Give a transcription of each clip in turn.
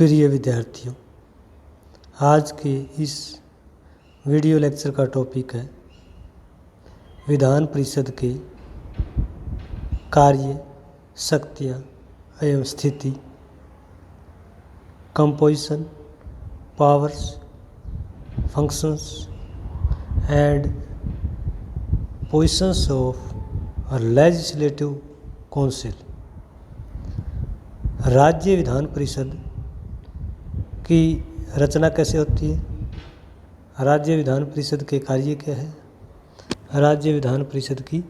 प्रिय विद्यार्थियों, आज के इस वीडियो लेक्चर का टॉपिक है विधान परिषद के कार्य, शक्तियाँ एवं स्थिति, composition, powers, functions and positions of legislative council. राज्य विधान परिषद की रचना कैसे होती है, राज्य विधान परिषद के कार्य क्या है, राज्य विधान परिषद की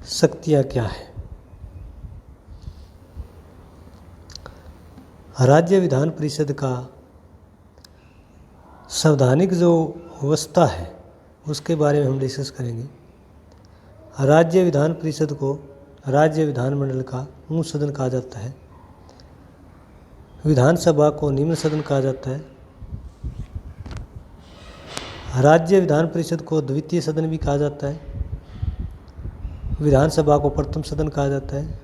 शक्तियाँ क्या है। राज्य विधान परिषद का संवैधानिक जो व्यवस्था है उसके बारे में हम डिस्कस करेंगे। राज्य विधान परिषद को राज्य विधानमंडल का उच्च सदन कहा जाता है। विधानसभा को निम्न सदन कहा जाता है। राज्य विधान परिषद को द्वितीय सदन भी कहा जाता है। विधानसभा को प्रथम सदन कहा जाता है।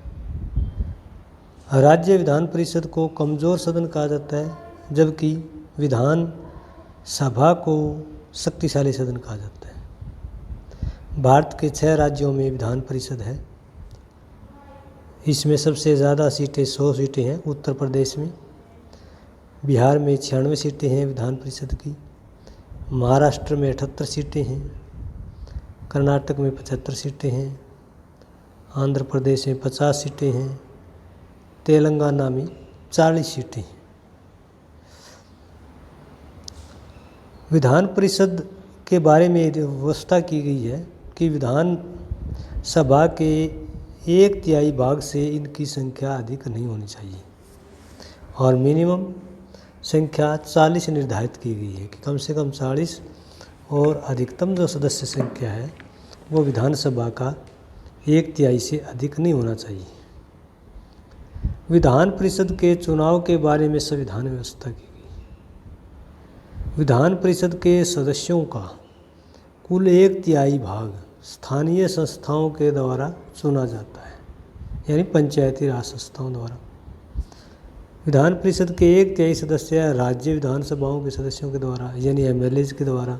राज्य विधान परिषद को कमजोर सदन कहा जाता है, जबकि विधान सभा को शक्तिशाली सदन कहा जाता है। भारत के 6 राज्यों में विधान परिषद है। इसमें सबसे ज़्यादा सीटें 100 सीटें हैं उत्तर प्रदेश में। बिहार में 96 सीटें हैं विधान परिषद की। महाराष्ट्र में 78 सीटें हैं। कर्नाटक में 75 सीटें हैं। आंध्र प्रदेश में 50 सीटें हैं। तेलंगाना में 40 सीटें हैं। विधान परिषद के बारे में व्यवस्था की गई है कि विधान सभा के 1/3 भाग से इनकी संख्या अधिक नहीं होनी चाहिए और मिनिमम संख्या 40 निर्धारित की गई है कि कम से कम 40 और अधिकतम जो सदस्य संख्या है वो विधानसभा का 1/3 से अधिक नहीं होना चाहिए। विधान परिषद के चुनाव के बारे में संविधान व्यवस्था की गई। विधान परिषद के सदस्यों का कुल 1/3 भाग स्थानीय संस्थाओं के द्वारा चुना जाता है, यानी पंचायती राज संस्थाओं द्वारा। विधान परिषद के 1/3 सदस्य राज्य विधानसभाओं के सदस्यों के द्वारा, यानी एमएलए के द्वारा।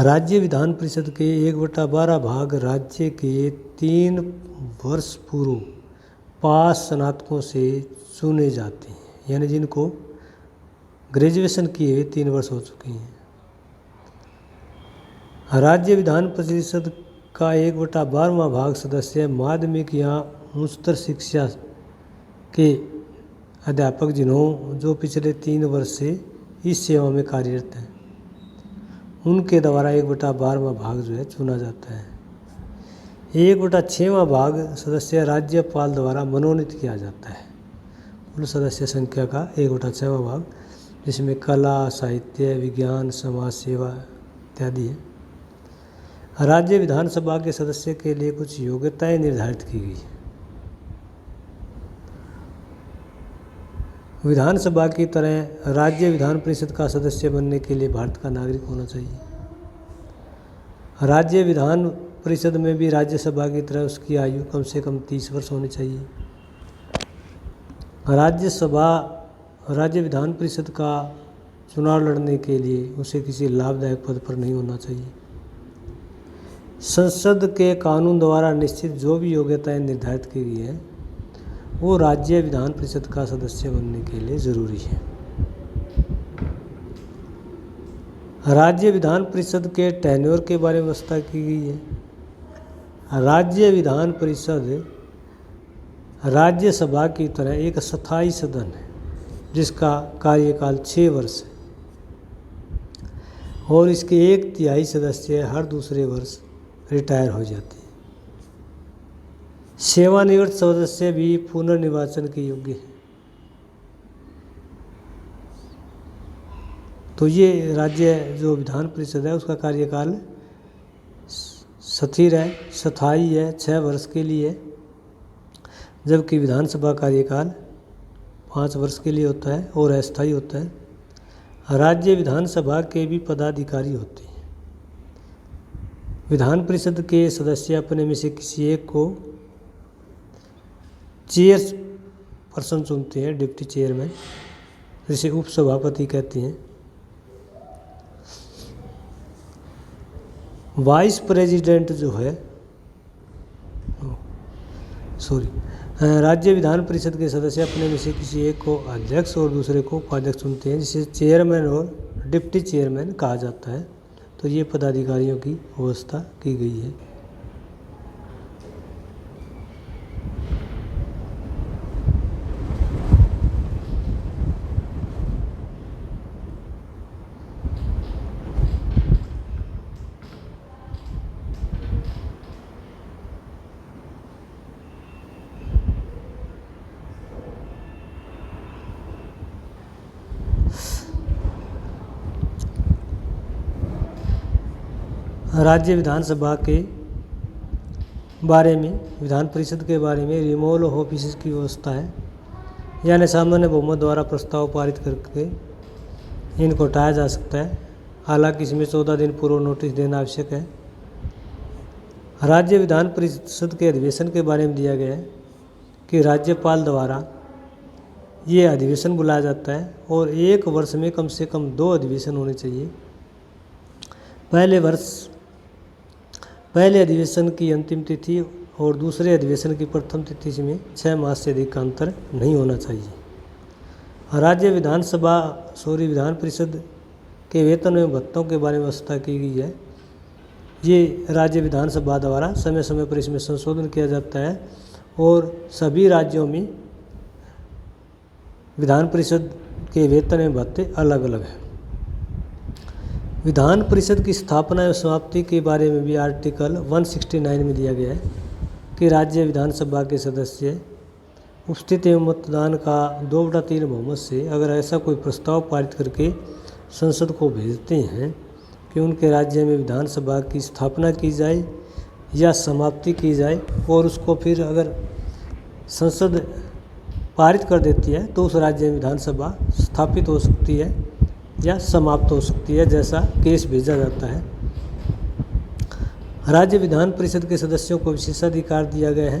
राज्य विधान परिषद के 1/12 भाग राज्य के 3 वर्ष पूर्व पास स्नातकों से चुने जाते हैं, यानी जिनको ग्रेजुएशन किए हुए 3 वर्ष हो चुके हैं। राज्य विधान परिषद का 1/12वां भाग सदस्य माध्यमिक या उच्चतर शिक्षा के अध्यापक जो पिछले 3 वर्ष से इस सेवा में कार्यरत हैं, उनके द्वारा 1/12वां भाग जो है चुना जाता है। 1/6वां भाग सदस्य राज्यपाल द्वारा मनोनीत किया जाता है। कुल सदस्य संख्या का 1/6वां भाग, जिसमें कला, साहित्य, विज्ञान, समाज सेवा इत्यादि है। राज्य विधानसभा के सदस्य के लिए कुछ योग्यताएं निर्धारित की गई है। विधानसभा की तरह राज्य विधान परिषद का सदस्य बनने के लिए भारत का नागरिक होना चाहिए। राज्य विधान परिषद में भी राज्यसभा की तरह उसकी आयु कम से कम 30 वर्ष होनी चाहिए। राज्य विधान परिषद का चुनाव लड़ने के लिए उसे किसी लाभदायक पद पर नहीं होना चाहिए। संसद के कानून द्वारा निश्चित जो भी योग्यताएं निर्धारित की गई है वो राज्य विधान परिषद का सदस्य बनने के लिए जरूरी है। राज्य विधान परिषद के टेन्योर के बारे में व्यवस्था की गई है। राज्य विधान परिषद राज्यसभा की तरह एक स्थायी सदन है जिसका कार्यकाल 6 वर्ष है और इसके 1/3 सदस्य हर दूसरे वर्ष रिटायर हो जाते हैं। सेवानिवृत्त सदस्य भी पुनर्निर्वाचन के योग्य हैं। तो ये राज्य जो विधान परिषद है उसका कार्यकाल स्थिर है, स्थायी है, 6 वर्ष के लिए, जबकि विधानसभा कार्यकाल 5 वर्ष के लिए होता है और अस्थायी होता है। राज्य विधानसभा के भी पदाधिकारी होते हैं। विधान परिषद के सदस्य अपने में से किसी एक को चेयर पर्सन चुनते हैं, डिप्टी चेयरमैन, जिसे उपसभापति कहते हैं। वाइस प्रेसिडेंट जो है, राज्य विधान परिषद के सदस्य अपने में से किसी एक को अध्यक्ष और दूसरे को उपाध्यक्ष चुनते हैं, जिसे चेयरमैन और डिप्टी चेयरमैन कहा जाता है। तो ये पदाधिकारियों की व्यवस्था की गई है। राज्य विधानसभा के बारे में, विधान परिषद के बारे में रिमूवल ऑफ ऑफिस की व्यवस्था है, यानी सामान्य बहुमत द्वारा प्रस्ताव पारित करके इनको हटाया जा सकता है। हालांकि इसमें 14 दिन पूर्व नोटिस देना आवश्यक है। राज्य विधान परिषद के अधिवेशन के बारे में दिया गया है कि राज्यपाल द्वारा ये अधिवेशन बुलाया जाता है और एक वर्ष में कम से कम 2 अधिवेशन होने चाहिए। पहले अधिवेशन की अंतिम तिथि और दूसरे अधिवेशन की प्रथम तिथि में 6 मास से अधिक का अंतर नहीं होना चाहिए। विधान परिषद के वेतन एवं भत्तों के बारे में व्यवस्था की गई है। ये राज्य विधानसभा द्वारा समय समय पर इसमें संशोधन किया जाता है और सभी राज्यों में विधान परिषद के वेतन एवं भत्ते अलग अलग हैं। विधान परिषद की स्थापना एवं समाप्ति के बारे में भी आर्टिकल 169 में दिया गया है कि राज्य विधानसभा के सदस्य उपस्थिति एवं मतदान का 2/3 बहुमत से अगर ऐसा कोई प्रस्ताव पारित करके संसद को भेजते हैं कि उनके राज्य में विधानसभा की स्थापना की जाए या समाप्ति की जाए और उसको फिर अगर संसद पारित कर देती है तो उस राज्य में विधानसभा स्थापित हो सकती है या समाप्त हो सकती है, जैसा केस भेजा जाता है। राज्य विधान परिषद के सदस्यों को विशेषाधिकार दिया गया है।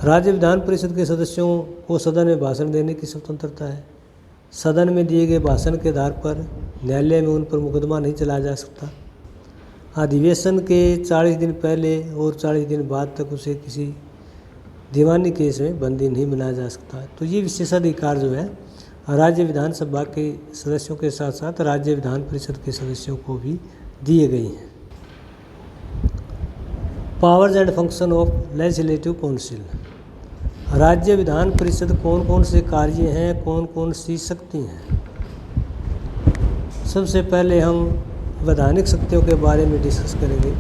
राज्य विधान परिषद के सदस्यों को सदन में भाषण देने की स्वतंत्रता है। सदन में दिए गए भाषण के आधार पर न्यायालय में उन पर मुकदमा नहीं चलाया जा सकता। अधिवेशन के 40 दिन पहले और 40 दिन बाद तक उसे किसी दीवानी केस में बंदी नहीं बनाया जा सकता। तो ये विशेषाधिकार जो है राज्य विधानसभा के सदस्यों के साथ साथ राज्य विधान परिषद के सदस्यों को भी दिए गए हैं। Powers and function of legislative council. राज्य विधान परिषद कौन कौन से कार्य हैं, कौन कौन सी शक्ति हैं। सबसे पहले हम वैधानिक शक्तियों के बारे में डिस्कस करेंगे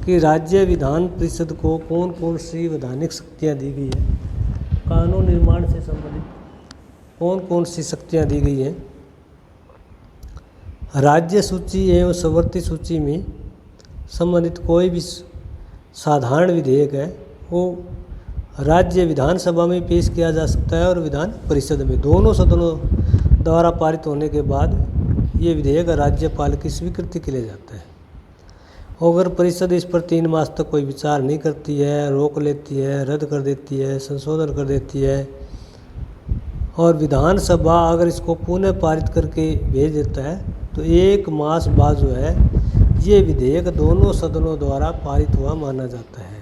कि राज्य विधान परिषद को कौन कौन सी वैधानिक शक्तियाँ दी गई है। कानून निर्माण से संबंधित कौन कौन सी शक्तियाँ दी गई हैं। राज्य सूची एवं सवर्ती सूची में संबंधित कोई भी साधारण विधेयक है वो राज्य विधानसभा में पेश किया जा सकता है और विधान परिषद में, दोनों सदनों द्वारा पारित होने के बाद ये विधेयक राज्यपाल की स्वीकृति के लिए जाता है। अगर परिषद इस पर 3 मास तक कोई विचार नहीं करती है, रोक लेती है, रद्द कर देती है, संशोधन कर देती है और विधानसभा अगर इसको पुनः पारित करके भेज देता है तो 1 मास बाद जो है ये विधेयक दोनों सदनों द्वारा पारित हुआ माना जाता है।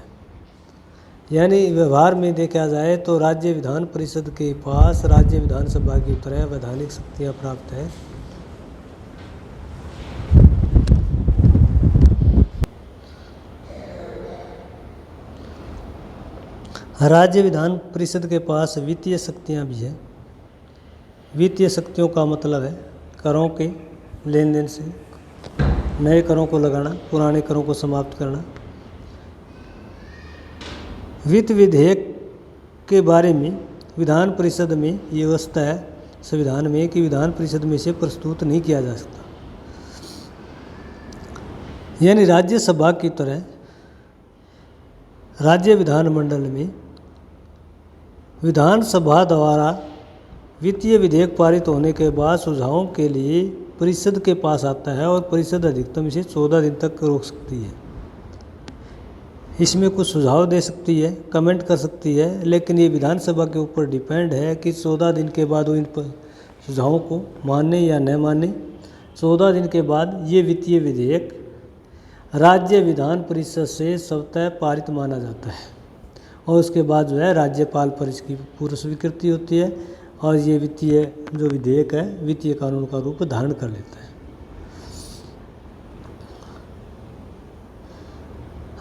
यानी व्यवहार में देखा जाए तो राज्य विधान परिषद के पास राज्य विधानसभा की तरह वैधानिक शक्तियाँ प्राप्त है। राज्य विधान परिषद के पास वित्तीय शक्तियाँ भी है। वित्तीय शक्तियों का मतलब है करों के लेन देन से नए करों को लगाना, पुराने करों को समाप्त करना। वित्त विधेयक के बारे में विधान परिषद में ये व्यवस्था है संविधान में कि विधान परिषद में से प्रस्तुत नहीं किया जा सकता। यानी राज्यसभा की तरह राज्य विधानमंडल में विधानसभा द्वारा वित्तीय विधेयक पारित होने के बाद सुझावों के लिए परिषद के पास आता है और परिषद अधिकतम इसे 14 दिन तक रोक सकती है। इसमें कुछ सुझाव दे सकती है, कमेंट कर सकती है, लेकिन ये विधानसभा के ऊपर डिपेंड है कि 14 दिन के बाद वो इन सुझावों को माने या न माने। 14 दिन के बाद ये वित्तीय विधेयक राज्य विधान परिषद से स्वतः पारित माना जाता है और उसके बाद जो है राज्यपाल पर इसकी पूर्व स्वीकृति होती है और ये वित्तीय जो विधेयक है वित्तीय कानून का रूप धारण कर लेता है।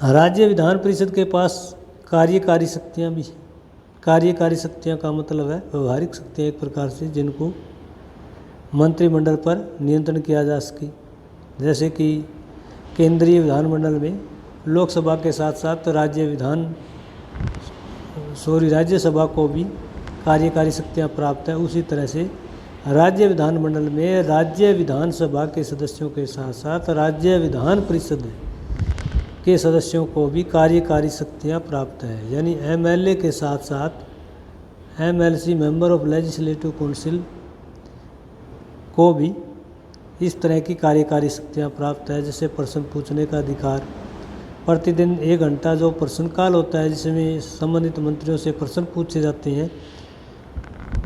राज्य विधान परिषद के पास कार्यकारी शक्तियाँ भी हैं। कार्यकारी शक्तियाँ का मतलब है व्यवहारिक शक्तियाँ एक प्रकार से जिनको मंत्रिमंडल पर नियंत्रण किया जा सके, जैसे कि केंद्रीय विधानमंडल में लोकसभा के साथ साथ राज्यसभा को भी कार्यकारी शक्तियाँ प्राप्त है। उसी तरह से राज्य विधानमंडल में राज्य विधानसभा के सदस्यों के साथ साथ राज्य विधान परिषद के सदस्यों को भी कार्यकारी शक्तियाँ प्राप्त है। यानी एमएलए के साथ साथ MLC member of legislative council को भी इस तरह की कार्यकारी शक्तियाँ प्राप्त है, जैसे प्रश्न पूछने का अधिकार, प्रतिदिन 1 घंटा जो प्रश्नकाल होता है जिसमें संबंधित मंत्रियों से प्रश्न पूछे जाते हैं,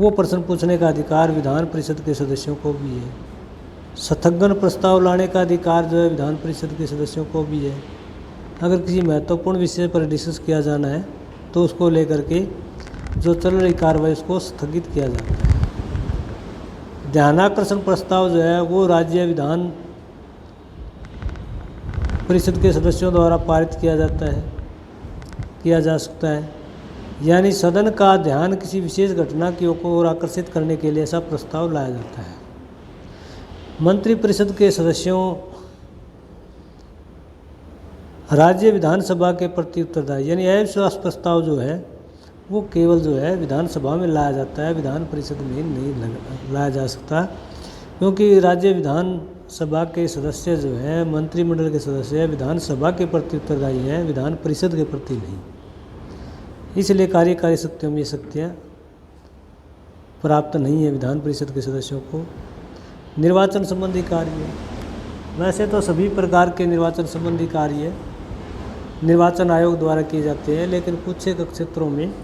वो प्रश्न पूछने का अधिकार विधान परिषद के सदस्यों को भी है। स्थगन प्रस्ताव लाने का अधिकार जो है विधान परिषद के सदस्यों को भी है। अगर किसी महत्वपूर्ण विषय पर डिस्कस किया जाना है तो उसको लेकर के जो चल रही कार्रवाई उसको स्थगित किया जाता है। ध्यानाकर्षण प्रस्ताव जो है वो राज्य विधान परिषद के सदस्यों द्वारा पारित किया जा सकता है। यानी सदन का ध्यान किसी विशेष घटना की ओर आकर्षित करने के लिए ऐसा प्रस्ताव लाया जाता है। मंत्रिपरिषद के सदस्यों राज्य विधानसभा के प्रति उत्तरदायी, यानी अविश्वास प्रस्ताव जो है वो केवल जो है विधानसभा में लाया जाता है, विधान परिषद में नहीं लाया जा सकता, क्योंकि राज्य विधानसभा के सदस्य जो हैं मंत्रिमंडल के सदस्य विधानसभा के प्रति उत्तरदायी हैं, विधान परिषद के प्रति नहीं। इसलिए कार्यकारी शक्तियों में ये शक्तियाँ प्राप्त नहीं है विधान परिषद के सदस्यों को। निर्वाचन संबंधी कार्य, वैसे तो सभी प्रकार के निर्वाचन संबंधी कार्य निर्वाचन आयोग द्वारा किए जाते हैं, लेकिन कुछ एक क्षेत्रों में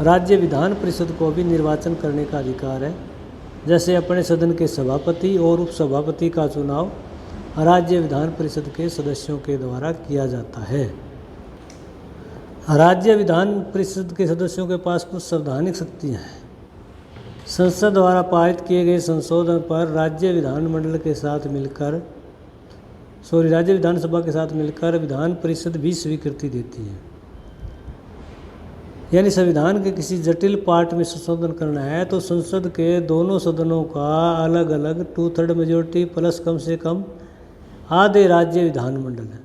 राज्य विधान परिषद को भी निर्वाचन करने का अधिकार है। जैसे अपने सदन के सभापति और उपसभापति का चुनाव राज्य विधान परिषद के सदस्यों के द्वारा किया जाता है। राज्य विधान परिषद के सदस्यों के पास कुछ संवैधानिक शक्तियाँ हैं। संसद द्वारा पारित किए गए संशोधन पर राज्य विधानसभा के साथ मिलकर विधान परिषद भी स्वीकृति देती है। यानी संविधान के किसी जटिल पार्ट में संशोधन करना है तो संसद के दोनों सदनों का अलग अलग 2/3 मेजोरिटी प्लस कम से कम आधे राज्य विधानमंडल है,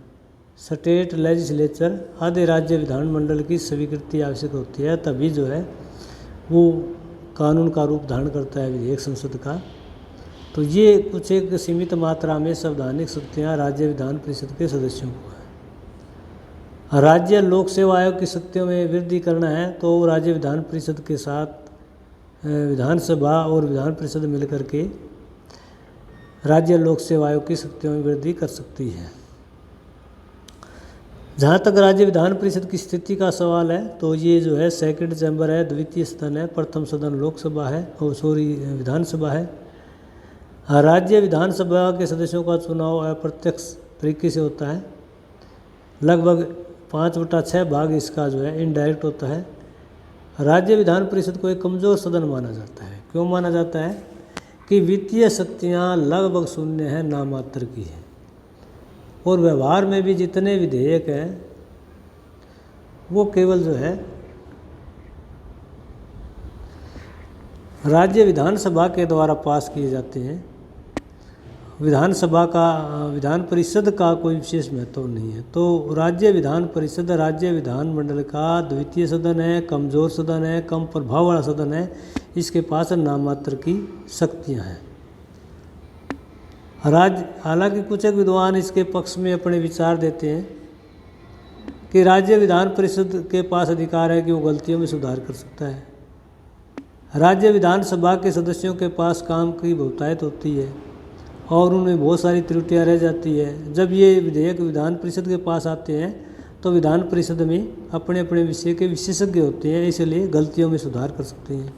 स्टेट लेजिस्लेचर आधे राज्य विधानमंडल की स्वीकृति आवश्यक होती है, तभी जो है वो कानून का रूप धारण करता है विधेयक संसद का। तो ये कुछ एक सीमित मात्रा में संवैधानिक शक्तियाँ राज्य विधान परिषद के सदस्यों को है। राज्य लोक सेवा आयोग की शक्तियों में वृद्धि करना है तो राज्य विधान परिषद के साथ विधानसभा और विधान परिषद मिलकर के राज्य लोक सेवा आयोग की शक्तियों में वृद्धि कर सकती है। जहाँ तक राज्य विधान परिषद की स्थिति का सवाल है तो ये जो है सेकंड चैम्बर है, द्वितीय सदन है, प्रथम सदन लोकसभा है और विधानसभा है। राज्य विधानसभा के सदस्यों का चुनाव अप्रत्यक्ष तरीके से होता है, लगभग 5/6 भाग इसका जो है इनडायरेक्ट होता है। राज्य विधान परिषद को एक कमज़ोर सदन माना जाता है। क्यों माना जाता है? कि वित्तीय शक्तियाँ लगभग शून्य है, नामात्र की है, और व्यवहार में भी जितने विधेयक हैं वो केवल जो है राज्य विधानसभा के द्वारा पास किए जाते हैं। विधान परिषद का कोई विशेष महत्व नहीं है। तो राज्य विधान परिषद राज्य विधानमंडल का द्वितीय सदन है, कमज़ोर सदन है, कम प्रभाव वाला सदन है, इसके पास नाममात्र की शक्तियां हैं। हालांकि कुछ एक विद्वान इसके पक्ष में अपने विचार देते हैं कि राज्य विधान परिषद के पास अधिकार है कि वो गलतियों में सुधार कर सकता है। राज्य विधानसभा के सदस्यों के पास काम की बहुतायत होती है और उनमें बहुत सारी त्रुटियां रह जाती है। जब ये विधेयक विधान परिषद के पास आते हैं तो विधान परिषद में अपने अपने विषय के विशेषज्ञ होते हैं, इसलिए गलतियों में सुधार कर सकते हैं।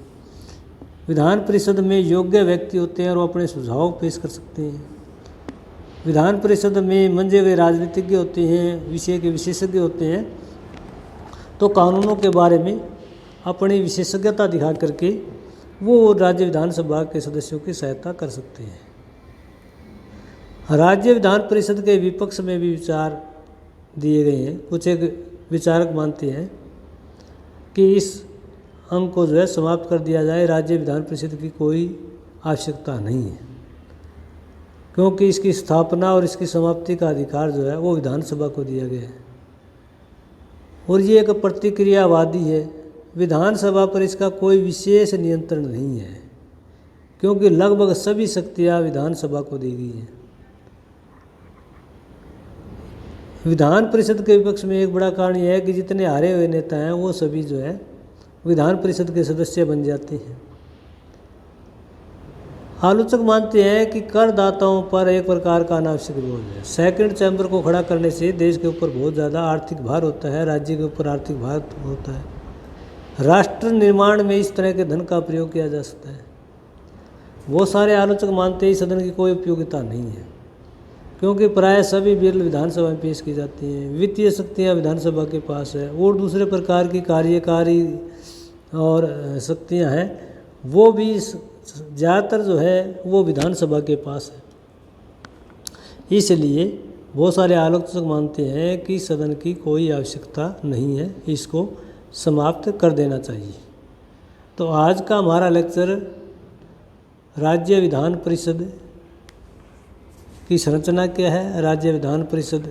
विधान परिषद में योग्य व्यक्ति होते हैं और वो अपने सुझाव पेश कर सकते हैं। विधान परिषद में मंजे हुए राजनीतिज्ञ होते हैं, विषय के विशेषज्ञ होते हैं, तो कानूनों के बारे में अपनी विशेषज्ञता दिखा करके वो राज्य विधानसभा के सदस्यों की सहायता कर सकते हैं। राज्य विधान परिषद के विपक्ष में भी विचार दिए गए हैं। कुछ एक विचारक मानते हैं कि इस अंग को जो है समाप्त कर दिया जाए, राज्य विधान परिषद की कोई आवश्यकता नहीं है, क्योंकि इसकी स्थापना और इसकी समाप्ति का अधिकार जो है वो विधानसभा को दिया गया है। और ये एक प्रतिक्रियावादी है। विधानसभा पर इसका कोई विशेष नियंत्रण नहीं है, क्योंकि लगभग सभी शक्तियाँ विधानसभा को दी गई हैं। विधान परिषद के विपक्ष में एक बड़ा कारण यह है कि जितने हारे हुए नेता हैं वो सभी जो है विधान परिषद के सदस्य बन जाते हैं। आलोचक मानते हैं कि करदाताओं पर एक प्रकार का अनावश्यक बोझ है। सेकंड चैम्बर को खड़ा करने से देश के ऊपर बहुत ज़्यादा आर्थिक भार होता है, राज्य के ऊपर आर्थिक भार होता है। राष्ट्र निर्माण में इस तरह के धन का प्रयोग किया जा सकता है। बहुत सारे आलोचक मानते हैं इस सदन की कोई उपयोगिता नहीं है, क्योंकि प्रायः सभी बिल विधानसभा में पेश की जाती हैं। वित्तीय शक्तियाँ विधानसभा के पास है और दूसरे प्रकार की कार्यकारी और शक्तियाँ हैं, वो भी ज़्यादातर जो है वो विधानसभा के पास है। इसलिए बहुत सारे आलोचक मानते हैं कि सदन की कोई आवश्यकता नहीं है, इसको समाप्त कर देना चाहिए। तो आज का हमारा लेक्चर राज्य विधान परिषद की संरचना क्या है, राज्य विधान परिषद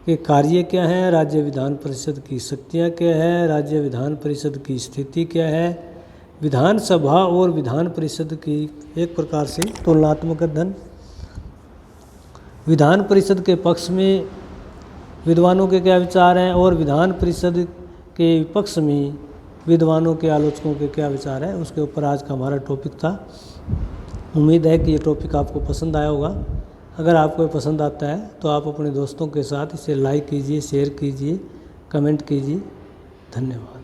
के कार्य क्या हैं, राज्य विधान परिषद की शक्तियाँ क्या है, राज्य विधान परिषद की स्थिति क्या है, विधानसभा और विधान परिषद की एक प्रकार से तुलनात्मक अध्ययन, विधान परिषद के पक्ष में विद्वानों के क्या विचार हैं और विधान परिषद के विपक्ष में विद्वानों के आलोचकों के क्या विचार हैं, उसके ऊपर आज का हमारा टॉपिक था। उम्मीद है कि ये टॉपिक आपको पसंद आया होगा। अगर आपको पसंद आता है तो आप अपने दोस्तों के साथ इसे लाइक कीजिए, शेयर कीजिए, कमेंट कीजिए। धन्यवाद।